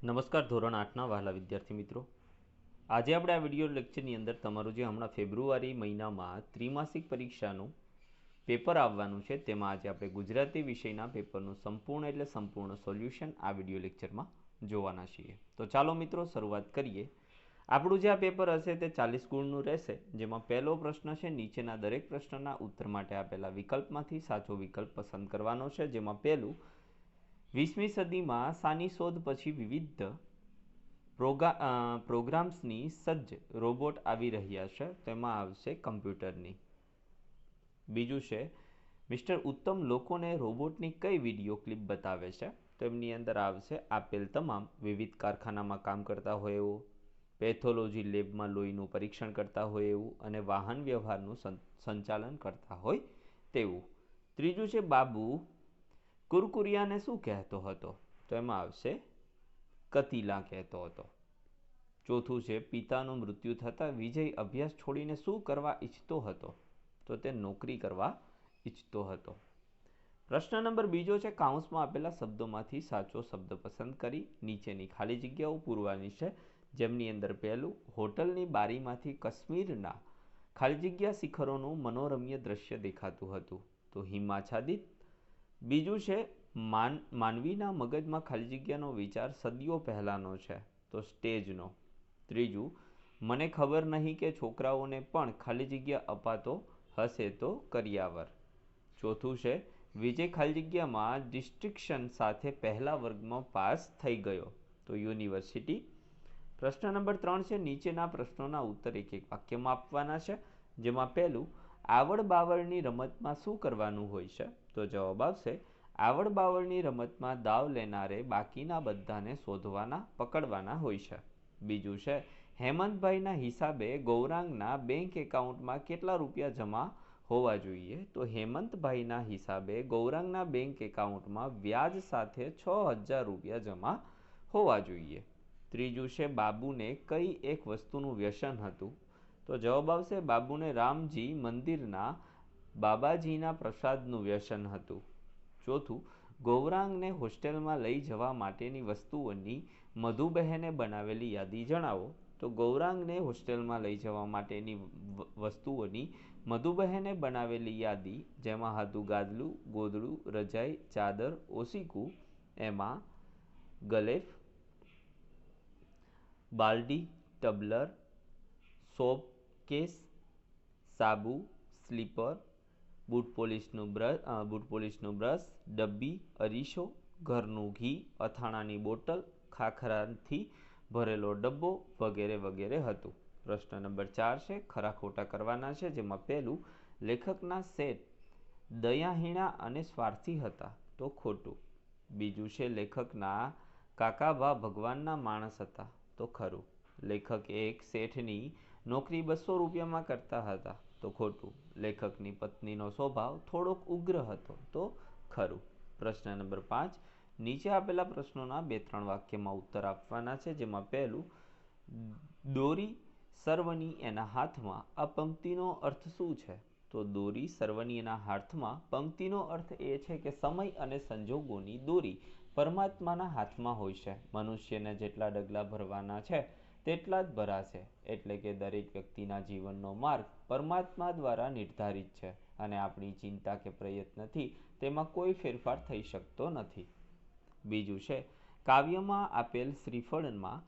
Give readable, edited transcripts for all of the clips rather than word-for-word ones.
નમસ્કાર ધોરણ 8ના વહાલા વિદ્યાર્થી મિત્રો, આજે આપણે આ વિડીયો લેક્ચરની અંદર તમારું જે હમણાં ફેબ્રુઆરી મહિનામાં ત્રિમાસિક પરીક્ષાનું પેપર આવવાનું છે તેમાં આજે આપણે ગુજરાતી વિષયના પેપરનું સંપૂર્ણ સોલ્યુશન આ વિડીયો લેક્ચરમાં જોવાના છીએ। તો ચાલો મિત્રો શરૂઆત કરીએ। આપણું જે આ પેપર હશે તે 40 ગુણનું રહેશે, જેમાં પહેલો પ્રશ્ન છે નીચેના દરેક પ્રશ્નના ઉત્તર માટે આપેલા વિકલ્પમાંથી સાચો વિકલ્પ પસંદ કરવાનો છે, જેમાં પહેલું 20મી સદીમાં શાની શોધ પછી વિવિધ પ્રોગ્રામ્સની સજ્જ રોબોટ આવી રહ્યા છે, તેમાં આવશે કમ્પ્યુટરની। બીજું છે મિસ્ટર ઉત્તમ લોકોને રોબોટની કઈ વિડીયો ક્લિપ બતાવે છે, તો એમની અંદર આવશે આપેલ તમામ વિવિધ કારખાનામાં કામ કરતા હોય એવું, પેથોલોજી લેબમાં લોહીનું પરીક્ષણ કરતા હોય એવું અને વાહન વ્યવહારનું સંચાલન કરતા હોય તેવું। ત્રીજું છે બાબુ કુરકુરિયાને શું કહેતો હતો, તો એમાં આવશે કતીલા કહેતો હતો। ચોથું છે પિતાનું મૃત્યુ થતાં વિજય અભ્યાસ છોડીને શું કરવા ઈચ્છતો હતો, તો તે નોકરી કરવા ઈચ્છતો હતો। પ્રશ્ન નંબર બીજો છે કાઉન્સમાં આપેલા શબ્દોમાંથી સાચો શબ્દ પસંદ કરી નીચેની ખાલી જગ્યાઓ પૂરવાની છે, જેમની અંદર પહેલું હોટલની બારીમાંથી કાશ્મીરના ખાલી જગ્યા શિખરોનું મનોરમ્ય દ્રશ્ય દેખાતું હતું, તો હિમાચ્છાદિત। બીજું છે માનવીના મગજમાં ખાલી જગ્યાનો વિચાર સદીઓ પહેલાંનો છે, તો સ્ટેજનો। ત્રીજું મને ખબર નહીં કે છોકરાઓને પણ ખાલી જગ્યા અપાતો હશે, તો કરિયાવર। ચોથું છે વિજય ખાલી જગ્યામાં ડિસ્ટિંક્શન સાથે પહેલા વર્ગમાં પાસ થઈ ગયો, તો યુનિવર્સિટી। પ્રશ્ન નંબર 3 છે નીચેના પ્રશ્નોના ઉત્તર એક એક વાક્યમાં આપવાના છે, જેમાં પહેલું આવડ બાવળની રમતમાં શું કરવાનું હોય છે, તો જવાબ આવશે આવડ બાવળની રમતમાં દાવ લેનારે બાકીના બધાને શોધવાના પકડવાના હોય છે। બીજું છે હેમંતભાઈના હિસાબે ગૌરાંગના બેંક એકાઉન્ટમાં કેટલા રૂપિયા જમા હોવા જોઈએ, તો હેમંતભાઈના હિસાબે ગૌરાંગના બેંક એકાઉન્ટમાં વ્યાજ સાથે 6000 રૂપિયા જમા હોવા જોઈએ। ત્રીજું છે બાબુને કઈ એક વસ્તુનું વ્યસન હતું, તો જવાબ આવશે બાબુને રામજી મંદિરના બાબાજીના પ્રસાદનું વ્યસન હતું। ચોથું ગૌરાંગને હોસ્ટેલમાં લઈ જવા માટેની વસ્તુઓની મધુબહેને બનાવેલી યાદી જણાવો, તો ગૌરાંગને હોસ્ટેલમાં લઈ જવા માટેની વસ્તુઓની મધુબહેને બનાવેલી યાદી, જેમાં હતું ગાદલું, ગોદડું, રજાઈ, ચાદર, ઓશીકું, એમાં ગલેફ, બાલડી, ટબલર, સોપ કેસ, સાબુ, સ્લીપર, બૂટ પોલિશનું બ્રશ, ડબ્બી, અરીસો, ઘરનું ઘી, અથાણાની બોટલ, ખાખરાથી ભરેલો ડબ્બો વગેરે વગેરે હતું। પ્રશ્ન નંબર 4 છે ખરા ખોટા કરવાના છે, જેમાં પહેલું લેખકના સેટ દયાહીણા અને સ્વાર્થી હતા, તો ખોટું। બીજું છે લેખકના કાકાભા ભગવાનના માણસ હતા, તો ખરું। લેખક એક શેઠની નોકરી 200 રૂપિયામાં કરતા હતા, તો ખોટું। લેખકની પત્નીનો સ્વભાવ થોડોક ઉગ્ર હતો, તો ખરું। પ્રશ્ન નંબર 5 નીચે આપેલા પ્રશ્નોના 2-3 વાક્યમાં ઉત્તર આપવાના છે, જેમાં પહેલું દોરી સર્વની એના હાથમાં આ પંક્તિનો અર્થ શું છે, તો દોરી સર્વની એના હાથમાં પંક્તિનો અર્થ એ છે કે સમય અને સંજોગોની દોરી પરમાત્માના હાથમાં હોય છે, મનુષ્યને જેટલા ડગલા ભરવાના છે તેટલા જ ભરાશે, એટલે કે દરેક વ્યક્તિના જીવનનો માર્ગ પરમાત્મા દ્વારા નિર્ધારિત છે અને આપણી ચિંતા કે પ્રયત્નથી તેમાં કોઈ ફેરફાર થઈ શકતો નથી। બીજું છે કાવ્યમાં આપેલ શ્રીફળમાં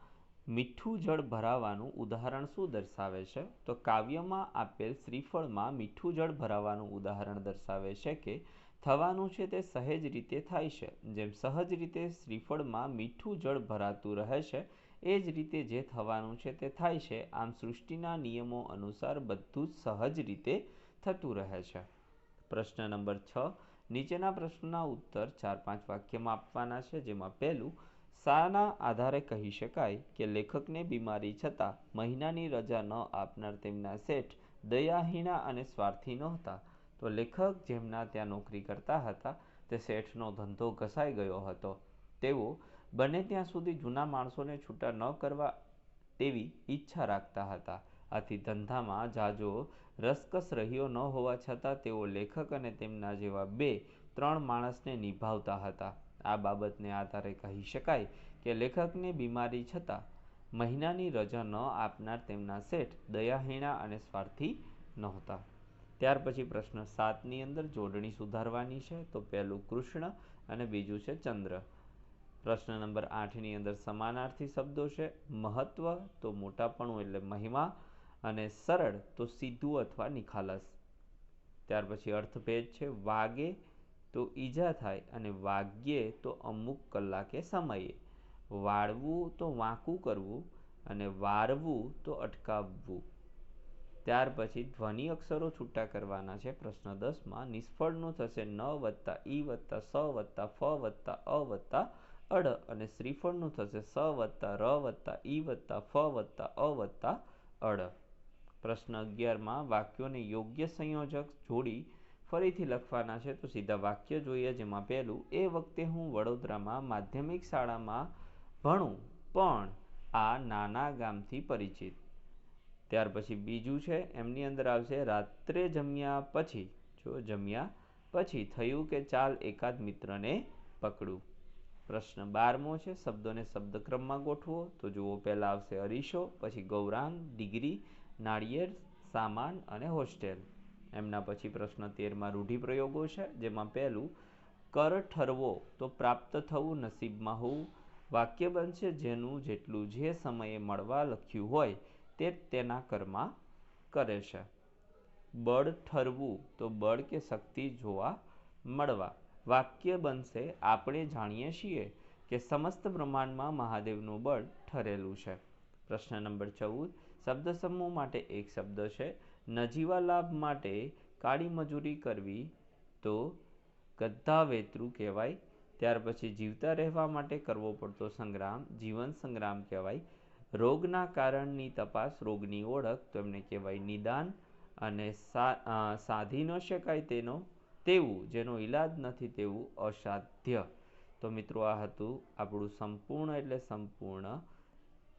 મીઠું જળ ભરાવાનું ઉદાહરણ શું દર્શાવે છે, તો કાવ્યમાં આપેલ શ્રીફળમાં મીઠું જળ ભરાવાનું ઉદાહરણ દર્શાવે છે કે થવાનું છે તે સહેજ રીતે થાય છે, જેમ સહજ રીતે શ્રીફળમાં મીઠું જળ ભરાતું રહે છે, એ જ રીતે જે થવાનું છે તે થાય છે, આમ સૃષ્ટિના નિયમો અનુસાર બધું જ સહજ રીતે થતું રહે છે। પ્રશ્ન નંબર 6 નીચેના પ્રશ્નના ઉત્તર 4-5 વાક્યમાં આપવાના છે, જેમાં પહેલું શાના આધારે કહી શકાય કે લેખકને બીમારી છતાં મહિનાની રજા ન આપનાર તેમના શેઠ દયાહીણા અને સ્વાર્થી નહોતા, તો લેખક જેમના ત્યાં નોકરી કરતા હતા તે શેઠનો ધંધો ઘસાઈ ગયો હતો, તેઓ બને ત્યાં સુધી જૂના માણસોને છૂટા ન કરવા તેવી ઈચ્છા રાખતા હતા, આથી ધંધામાં ઝાઝો રસકસ રહ્યો ન હોવા છતાં તેઓ લેખક અને તેમના જેવા 2-3 માણસને નિભાવતા હતા। આ બાબતને આધારે કહી શકાય કે લેખકને બીમારી છતાં મહિનાની રજા ન આપનાર તેમના શેઠ દયાહીણા અને સ્વાર્થી નહોતા. ત્યાર પછી પ્રશ્ન 7ની અંદર જોડણી સુધારવાની છે. તો પહેલું કૃષ્ણ અને બીજું છે ચંદ્ર. પ્રશ્ન નંબર 8ની અંદર સમાનાર્થી શબ્દો છે. મહત્વ તો મોટાપણું એટલે મહિમા, અને સરળ તો સીધું અથવા નિખાલસ. ત્યાર પછી અર્થભેદ છે. વાગે તો ઈજા થાય અને વાગ્યે તો અમુક કલાકે સમયે. વાળવું તો વાંકું કરવું અને વારવું તો અટકાવવું. ત્યાર પછી ધ્વનિ અક્ષરો છૂટા કરવાના છે. પ્રશ્ન 10માં નિષ્ફળનું થશે ન વત્તા ઈ વત્તા સ વત્તા ફ વત્તા અ વત્તા અડ, અને શ્રીફળનું થશે સ વત્તા ર વત્તા ઈ વત્તા ફ વત્તા અ વત્તા અડ. પ્રશ્ન 11માં વાક્યોને યોગ્ય સંયોજક જોડી ફરીથી લખવાના છે. તો સીધા વાક્ય જોઈએ, જેમાં પહેલું, એ વખતે હું વડોદરામાં માધ્યમિક શાળામાં ભણું પણ આ નાના ગામથી પરિચિત. ત્યાર પછી બીજું છે, એમની અંદર આવશે રાત્રે જમ્યા પછી થયું કે ચાલ એકાદ મિત્રને પકડું. પ્રશ્ન 12મો છે, શબ્દોને શબ્દક્રમમાં ગોઠવો. તો જુઓ, પહેલા આવશે અરીસો, પછી ગૌરાંગ, ડિગ્રી, નાળિયેર, સામાન અને હોસ્ટેલ. એમના પછી પ્રશ્ન 13માં રૂઢિપ્રયોગો છે, જેમાં પહેલું, કર ઠરવો તો પ્રાપ્ત થવું નસીબમાં હોવું. વાક્ય બનશે જેનું જેટલું જે સમયે મળવા લખ્યું હોય તે તેના કર્મમાં કરે છે. બળ ઠરવું તો બળ કે શક્તિ જોવા મળવા. વાક્ય બનશે આપણે જાણીએ છીએ કે સમસ્ત બ્રહ્માંડમાં મહાદેવનું બળ ઠરેલું છે. પ્રશ્ન નંબર 14, શબ્દ સમૂહ માટે એક શબ્દ છે. નજીવા લાભ માટે કાળી મજૂરી કરવી તો ગધા વેતરું કહેવાય. ત્યાર પછી જીવતા રહેવા માટે કરવો પડતો સંગ્રામ જીવન સંગ્રામ કહેવાય. રોગના કારણની તપાસ, રોગની ઓળખ, તો એમને કહેવાય નિદાન. અને સાધી ન શકાય તેવું જેનો ઈલાજ નથી તેવું અસાધ્ય. તો મિત્રો, આ હતું આપણું સંપૂર્ણ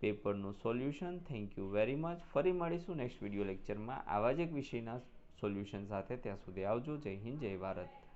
પેપરનું solution. Thank you very much. ફરી મળીશું નેક્સ્ટ વિડીયો લેક્ચરમાં આવા જ એક વિષયના સોલ્યુશન સાથે. ત્યાં સુધી આવજો. જય હિન્દ, જય ભારત.